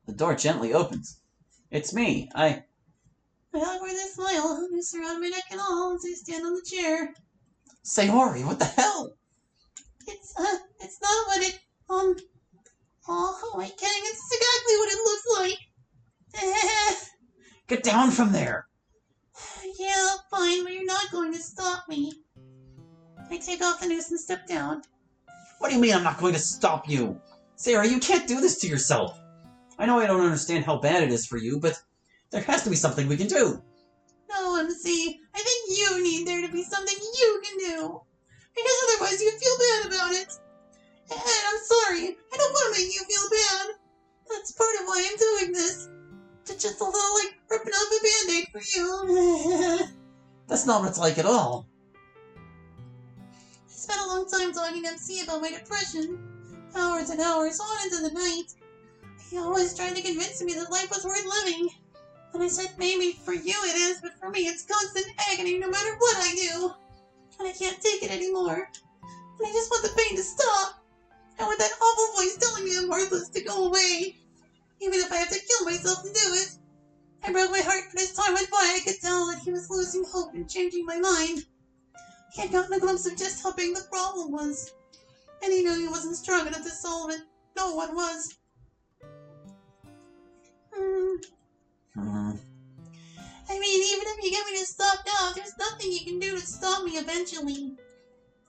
The door gently opens. It's me. I hug with a smile. You surround my neck and all as I stand on the chair. Sayori, what the hell? It's not what it, oh, am I kidding? It's exactly what it looks like. Get down from there. Yeah, fine, but you're not going to stop me. I take off the noose and step down. What do you mean I'm not going to stop you? Sayori, you can't do this to yourself. I know I don't understand how bad it is for you, but there has to be something we can do. No, MC, I think you need there to be something you can do. Because otherwise you'd feel bad about it. And I'm sorry, I don't want to make you feel bad. That's part of why I'm doing this. Just a little, like, ripping off a band-aid for you. That's not what it's like at all. I spent a long time talking to MC about my depression. Hours and hours on into the night. He always tried to convince me that life was worth living. And I said maybe for you it is, but for me it's constant agony no matter what I do. And I can't take it anymore. And I just want the pain to stop. I want that awful voice telling me I'm worthless to go away. Even if I have to kill myself to do it. I broke my heart, but as time went by I could tell that he was losing hope and changing my mind. He had gotten a glimpse of just how big the problem was. And he knew he wasn't strong enough to solve it. No one was. I mean, even if you get me to stop now, there's nothing you can do to stop me eventually.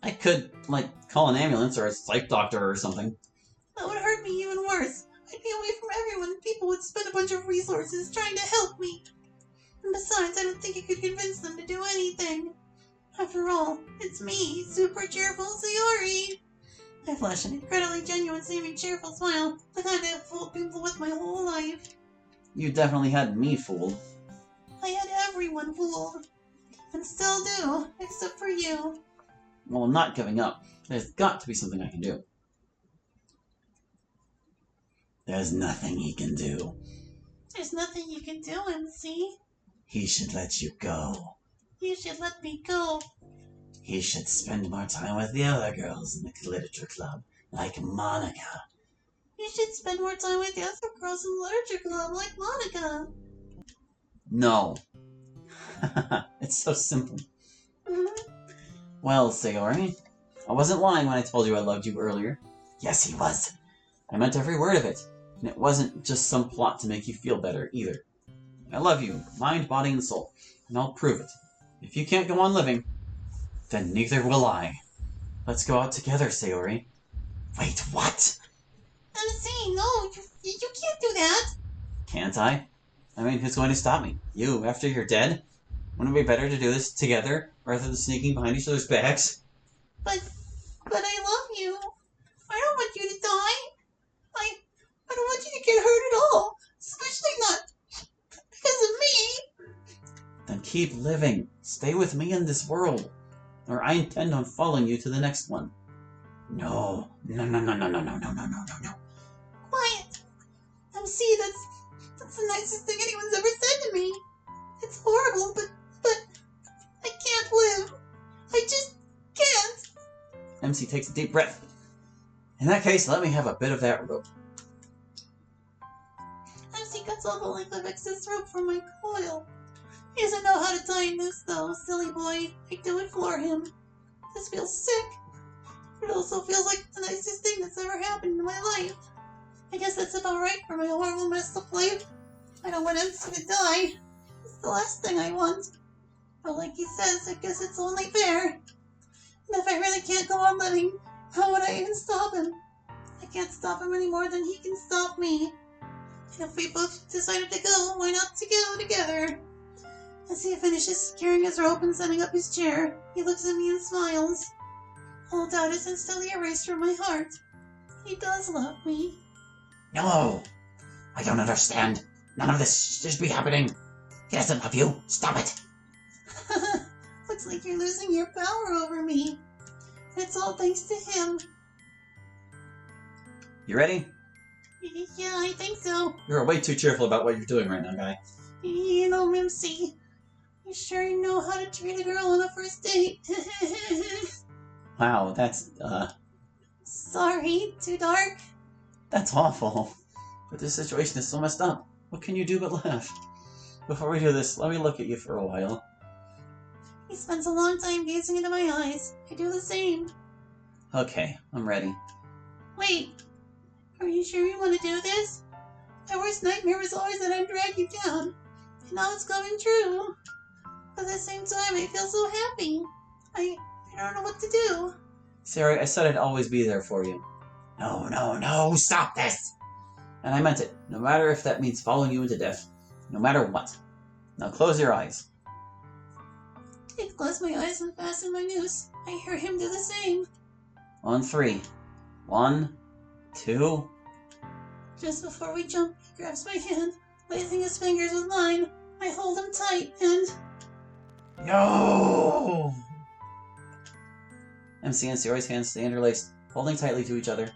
I could, like, call an ambulance or a psych doctor or something. That would hurt me even worse. I'd be away from everyone and people would spend a bunch of resources trying to help me. And besides, I don't think you could convince them to do anything. After all, it's me, super cheerful Sayori. I flash an incredibly genuine, seeming cheerful smile, the kind I've fooled people with my whole life. You definitely had me fooled. I had everyone fooled. And still do, except for you. Well, I'm not giving up. There's got to be something I can do. There's nothing he can do. There's nothing you can do, MC. He should let you go. You should let me go. He should spend more time with the other girls in the literature club, like Monica. You should spend more time with the other girls in the literature club, like Monica. No. It's so simple. Well, Sayori, I wasn't lying when I told you I loved you earlier. Yes, he was. I meant every word of it. And it wasn't just some plot to make you feel better, either. I love you, mind, body, and soul. And I'll prove it. If you can't go on living, then neither will I. Let's go out together, Sayori. Wait, what? MC, no, you can't do that. Can't I? I mean, who's going to stop me? You, after you're dead? Wouldn't it be better to do this together, rather than sneaking behind each other's backs? But I love you. I don't want you to die. I don't want you to get hurt at all. Especially not because of me. Then keep living. Stay with me in this world. Or I intend on following you to the next one. No. No. Quiet. MC, that's the nicest thing anyone's ever said to me. It's horrible, but I can't live. I just can't. MC takes a deep breath. In that case, let me have a bit of that rope. MC cuts off a length of excess rope from my coil. He doesn't know how to tie in this, though, silly boy. I do it for him. This feels sick, but it also feels like the nicest thing that's ever happened in my life. I guess that's about right for my horrible, messed up life. I don't want MC to die. It's the last thing I want. But like he says, I guess it's only fair. And if I really can't go on living, how would I even stop him? I can't stop him any more than he can stop me. And if we both decided to go, why not to go together? As he finishes securing his rope and setting up his chair, he looks at me and smiles. All doubt is instantly erased from my heart. He does love me. No! I don't understand. None of this should be happening. He doesn't love you. Stop it. Looks like you're losing your power over me. It's all thanks to him. You ready? Yeah, I think so. You're way too cheerful about what you're doing right now, guy. You know, MC, you sure know how to treat a girl on a first date. Wow, that's, Sorry, too dark? that's awful. But this situation is so messed up. What can you do but laugh? Before we do this, let me look at you for a while. He spends a long time gazing into my eyes. I do the same. Okay, I'm ready. Wait, are you sure you want to do this? My worst nightmare was always that I'd drag you down. And now it's coming true. But at the same time, I feel so happy. I don't know what to do. Sayori, I said I'd always be there for you. No, stop this! And I meant it, no matter if that means following you into death. No matter what. Now close your eyes. I close my eyes and fasten my noose. I hear him do the same. On 3. 1, 2... Just before we jump, he grabs my hand, lacing his fingers with mine. I hold him tight and... No! MC and Sayori's hands stay interlaced, holding tightly to each other.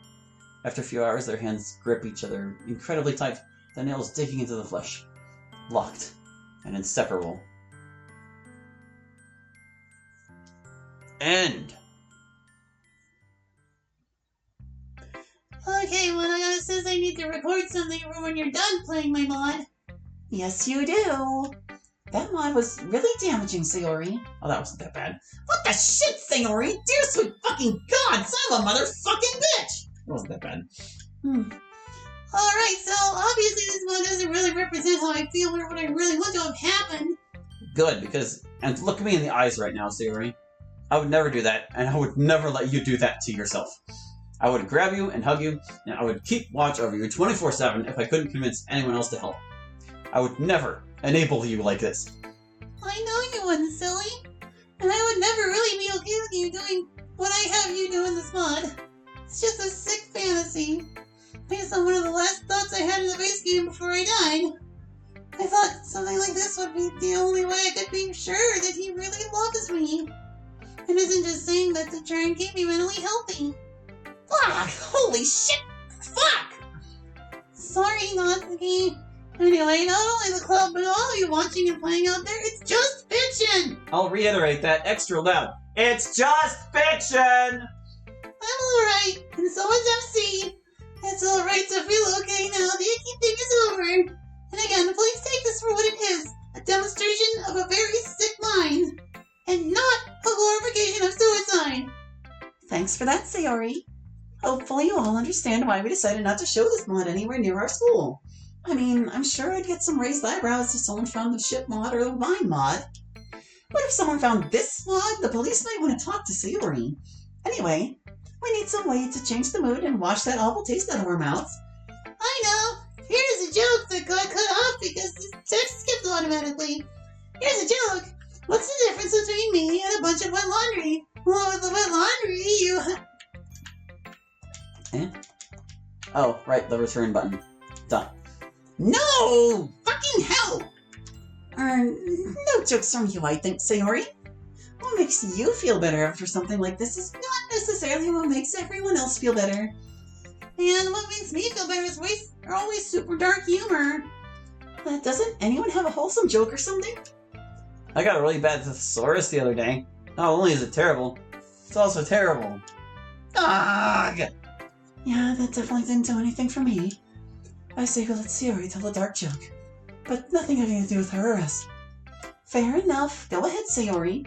After a few hours, their hands grip each other incredibly tight, the nails digging into the flesh. Locked and inseparable. End. Okay, Wanagata says I need to record something for when you're done playing my mod. Yes, you do. That mod was really damaging, Sayori. Oh, that wasn't that bad. What the shit, Sayori? Dear sweet fucking god, son of a motherfucking bitch! It wasn't that bad. Alright, so obviously this mod doesn't really represent how I feel or what I really want to have happen. Good, because... And look me in the eyes right now, Sayori. I would never do that, and I would never let you do that to yourself. I would grab you and hug you, and I would keep watch over you 24/7 if I couldn't convince anyone else to help. I would never enable you like this. I know you wouldn't, silly. And I would never really be okay with you doing what I have you do in this mod. It's just a sick fantasy. Based on one of the last thoughts I had in the base game before I died. I thought something like this would be the only way I could be sure that he really loves me. And isn't just saying that to try and keep me mentally healthy. Fuck! Holy shit! Fuck! Sorry, Natsuki. Anyway, not only the club, but all of you watching and playing out there, it's just fiction! I'll reiterate that extra loud. It's just fiction! I'm alright, and so is MC. It's alright to feel okay now the icky thing is over. And again, please take this for what it is, a demonstration of a very sick mind, and not a glorification of suicide. Thanks for that, Sayori. Hopefully you all understand why we decided not to show this mod anywhere near our school. I mean, I'm sure I'd get some raised eyebrows if someone found the ship mod or the wine mod. What if someone found this mod? The police might want to talk to Sayori. Anyway, we need some way to change the mood and wash that awful taste out of our mouths. I know! Here's a joke that got cut off because the text skipped automatically. Here's a joke! What's the difference between me and a bunch of wet laundry? Well, with the wet laundry, you... Oh, right, the return button. Done. No! Fucking hell! No jokes from you, I think, Sayori. What makes you feel better after something like this is not necessarily what makes everyone else feel better. And what makes me feel better is always super dark humor. But doesn't anyone have a wholesome joke or something? I got a really bad thesaurus the other day. Not only is it terrible, it's also terrible. Ah! Yeah, that definitely didn't do anything for me. I say we let Sayori tell a dark joke, but nothing having to do with her arrest. Fair enough. Go ahead, Sayori.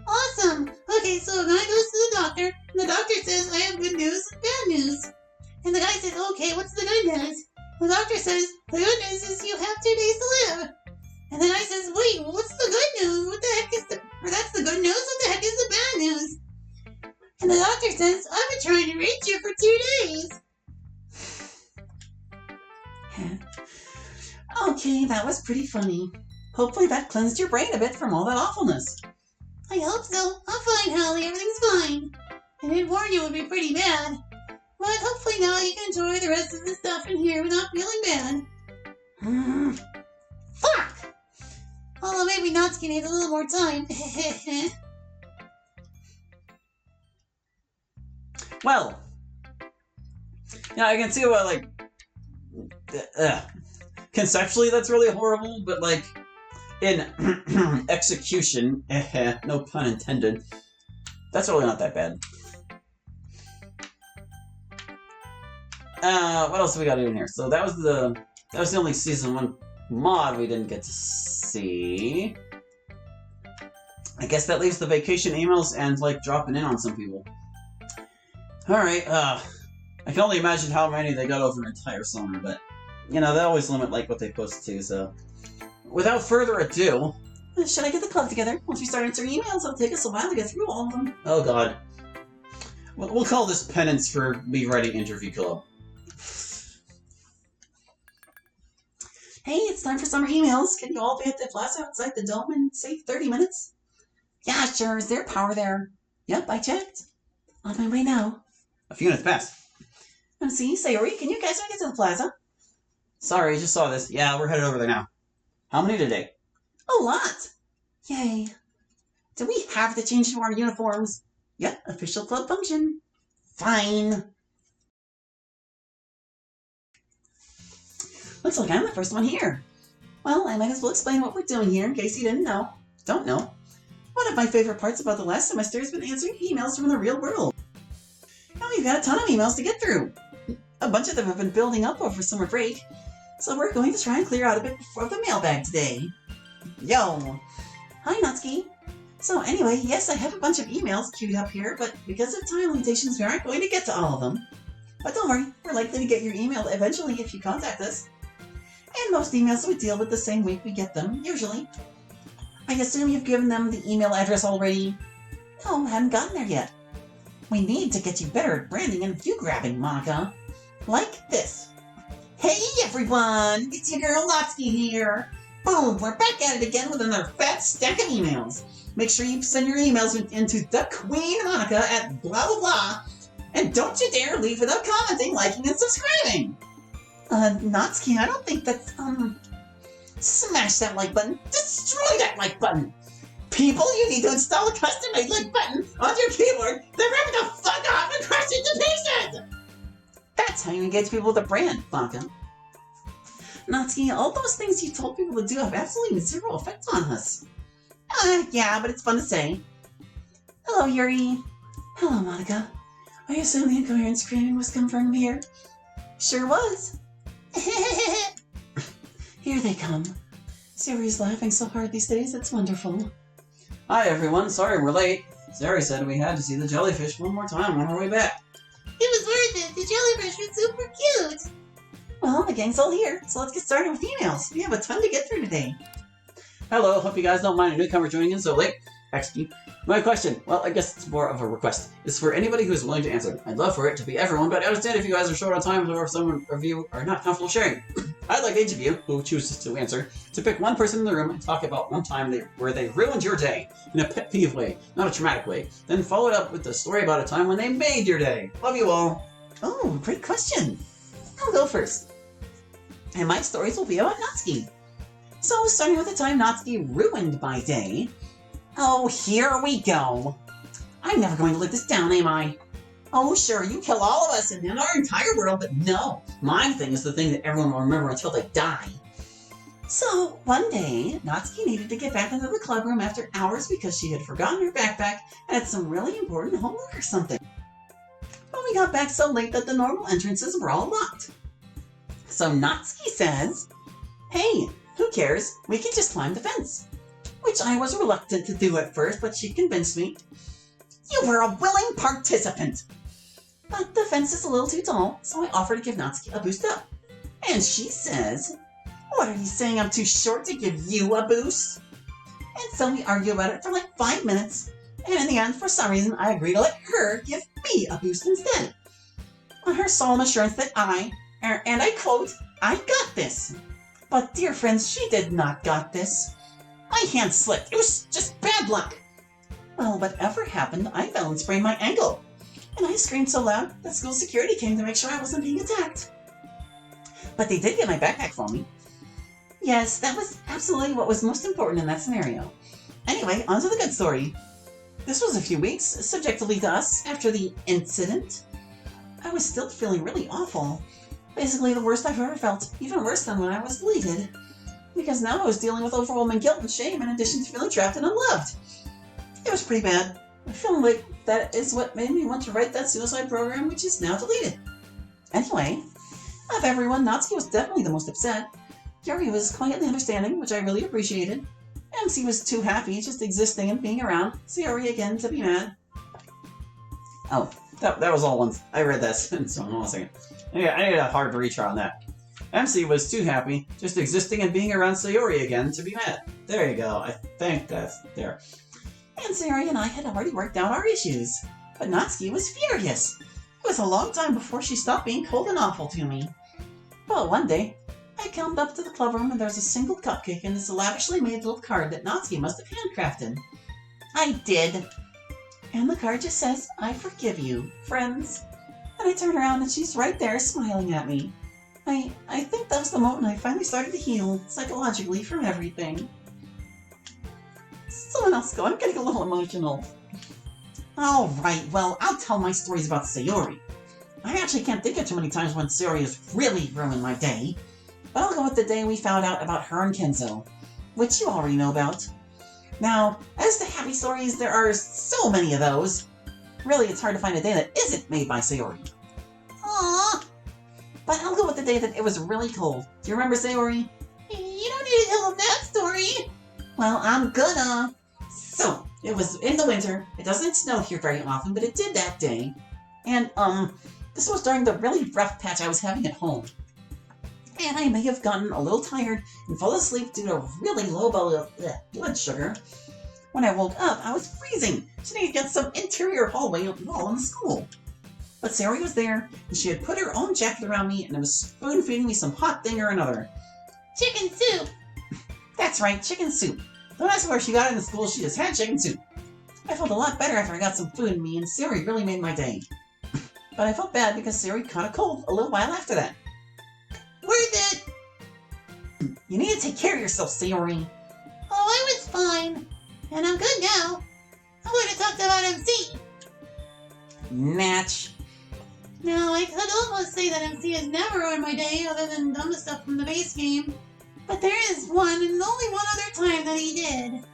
Awesome! Okay, so a guy goes to the doctor, and the doctor says, I have good news and bad news. And the guy says, okay, what's the good news? The doctor says, the good news is you have 2 days to live. And the guy says, wait, what's the good news? What the heck is or that's the good news? What the heck is the bad news? And the doctor says, I've been trying to reach you for 2 days. Okay, that was pretty funny. Hopefully that cleansed your brain a bit from all that awfulness. I hope so. I'm fine, Holly. Everything's fine. I did warn you it would be pretty bad. But hopefully now you can enjoy the rest of the stuff in here without feeling bad. Fuck! Although maybe Natsuki needs a little more time. Well, yeah, I can see why, like, conceptually that's really horrible, but, like, in execution, no pun intended, that's really not that bad. What else do we got in here? So that was the only season 1 mod we didn't get to see. I guess that leaves the vacation emails and like dropping in on some people. Alright, I can only imagine how many they got over an entire summer, but you know, they always limit like what they post to, so without further ado, Should I get the club together? Once we start answering emails, it'll take us a while to get through all of them. oh god. We'll call this penance for me writing interview club. Hey, it's time for summer emails. Can you all be at the plaza outside the dome in, say, 30 minutes? Yeah, sure. Is there power there? Yep, I checked. On my way now. A few minutes passed. See, Sayori, can you guys make it to the plaza? Sorry, just saw this. Yeah, we're headed over there now. How many today? A lot. Yay. Do we have to change to our uniforms? Yep, official club function. Fine. Looks like I'm the first one here. Well, I might as well explain what we're doing here in case you don't know. One of my favorite parts about the last semester has been answering emails from the real world. And we've got a ton of emails to get through. A bunch of them have been building up over summer break, so we're going to try and clear out a bit before the mailbag today. Yo! Hi, Natsuki. So anyway, yes, I have a bunch of emails queued up here, but because of time limitations, we aren't going to get to all of them. But don't worry, we're likely to get your email eventually if you contact us. And most emails we deal with the same week we get them, usually. I assume you've given them the email address already? No, haven't gotten there yet. We need to get you better at branding and view grabbing, Monica. Like this. Hey everyone, it's your girl Natsuki here. Boom, we're back at it again with another fat stack of emails. Make sure you send your emails into the Queen Monica at blah blah blah. And don't you dare leave without commenting, liking, and subscribing. Natsuki, I don't think that's, smash that like button. Destroy that like button. People, you need to install a custom-made like button on your keyboard, then rip it the fuck off and crush it to pieces! That's how you engage people with a brand, Monica. Natsuki, all those things you told people to do have absolutely zero effect on us. Yeah, but it's fun to say. Hello, Yuri. Hello, Monica. I assume the incoherent screaming was confirmed here? Sure was. Here they come. Sayori's laughing so hard these days, it's wonderful. Hi everyone, sorry we're late. Sayori said we had to see the jellyfish one more time on our way back. It was worth it. The jellyfish was super cute. Well, the gang's all here, so let's get started with emails. We have a ton to get through today. Hello, hope you guys don't mind a newcomer joining in so late. Excuse me. My question, well, I guess it's more of a request, is for anybody who is willing to answer. I'd love for it to be everyone, but I understand if you guys are short on time or if some of you are not comfortable sharing. I'd like each of you, who chooses to answer, to pick one person in the room and talk about one time where they ruined your day, in a pet peeve way, not a traumatic way. Then follow it up with a story about a time when they made your day. Love you all. Oh, great question. I'll go first. And my stories will be about Natsuki. So, starting with the time Natsuki ruined my day. Oh, here we go. I'm never going to live this down, am I? Oh, sure, you kill all of us and then our entire world, but no. My thing is the thing that everyone will remember until they die. So, one day, Natsuki needed to get back into the clubroom after hours because she had forgotten her backpack and had some really important homework or something. But we got back so late that the normal entrances were all locked. So Natsuki says, hey, who cares? We can just climb the fence. Which I was reluctant to do at first, but she convinced me. You were a willing participant. But the fence is a little too tall, so I offer to give Natsuki a boost up. And she says, what are you saying, I'm too short to give you a boost? And so we argue about it for like 5 minutes, and in the end, for some reason, I agree to let her give me a boost instead. On her solemn assurance that and I quote, I got this. But dear friends, she did not got this. My hand slipped. It was just bad luck. Well, whatever happened, I fell and sprained my ankle. And I screamed so loud that school security came to make sure I wasn't being attacked. But they did get my backpack for me. Yes, that was absolutely what was most important in that scenario. Anyway, on to the good story. This was a few weeks, subjectively to us, after the incident. I was still feeling really awful. Basically the worst I've ever felt, even worse than when I was deleted. Because now I was dealing with overwhelming guilt and shame in addition to feeling trapped and unloved. It was pretty bad. I feel like that is what made me want to write that suicide program, which is now deleted. Anyway, Of everyone, Natsuki was definitely the most upset. Yuri was quietly understanding, which I really appreciated. MC was too happy just existing and being around. Sayori again to be mad. Oh, that was all once. I read that sentence wrong. Hold on a second. I need a hard retry on that. MC was too happy, just existing and being around Sayori again to be mad. There you go. I think that's there. And Sayori and I had already worked out our issues. But Natsuki was furious. It was a long time before she stopped being cold and awful to me. But one day, I come up to the club room and there's a single cupcake and this lavishly made little card that Natsuki must have handcrafted. I did. And the card just says, I forgive you, friends. And I turn around and she's right there smiling at me. I think that was the moment I finally started to heal psychologically from everything. Someone else go, I'm getting a little emotional. Alright, well, I'll tell my stories about Sayori. I actually can't think of too many times when Sayori has really ruined my day. But I'll go with the day we found out about her and Kenzo, which you already know about. Now, as to happy stories, there are so many of those. Really, it's hard to find a day that isn't made by Sayori. Aww. But I'll go with the day that it was really cold. Do you remember, Sayori? You don't need to tell them that story. Well, I'm gonna. So, it was in the winter. It doesn't snow here very often, but it did that day. And, this was during the really rough patch I was having at home. And I may have gotten a little tired and fell asleep due to really low blood sugar. When I woke up, I was freezing, sitting against some interior hallway wall in the school. But Sayori was there, and she had put her own jacket around me and was spoon-feeding me some hot thing or another. Chicken soup. That's right, chicken soup. Don't ask where she got it in the school, she just had chicken soup. I felt a lot better after I got some food in me, and Sayori really made my day. But I felt bad because Sayori caught a cold a little while after that. Worth it. You need to take care of yourself, Sayori. Oh, I was fine. And I'm good now. I would have talked about MC. Natch. Now, I could almost say that MC has never ruined my day other than dumb stuff from the base game. But there is one and only one other time that he did.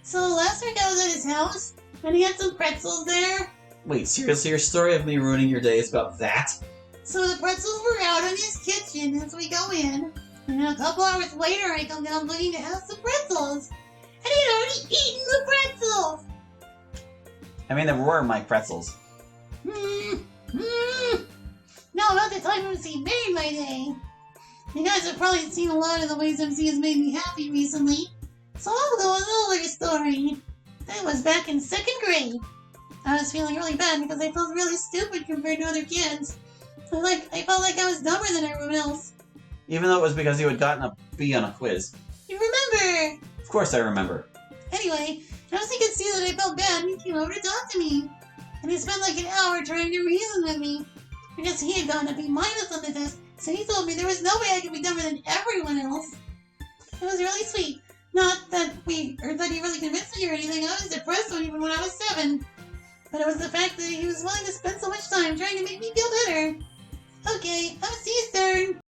So last week I was at his house, and he had some pretzels there. Wait, seriously, your story of me ruining your day is about that? So the pretzels were out in his kitchen as we go in. And a couple hours later I come down looking to have some pretzels. And he'd already eaten the pretzels! I mean, they were my pretzels. No, about the time MC made my day. You guys have probably seen a lot of the ways MC has made me happy recently. So I'll go with an older story. That was back in 2nd grade. I was feeling really bad because I felt really stupid compared to other kids. I felt like I was dumber than everyone else. Even though it was because you had gotten a B on a quiz. You remember? Of course I remember. Anyway, as he could see that I felt bad, he came over to talk to me. And he spent like an hour trying to reason with me. Because he had gotten a B- on the test, so he told me there was no way I could be dumber than everyone else. It was really sweet. Not that he really convinced me or anything. I was depressed even when I was 7. But it was the fact that he was willing to spend so much time trying to make me feel better. Okay, I'm C's turn.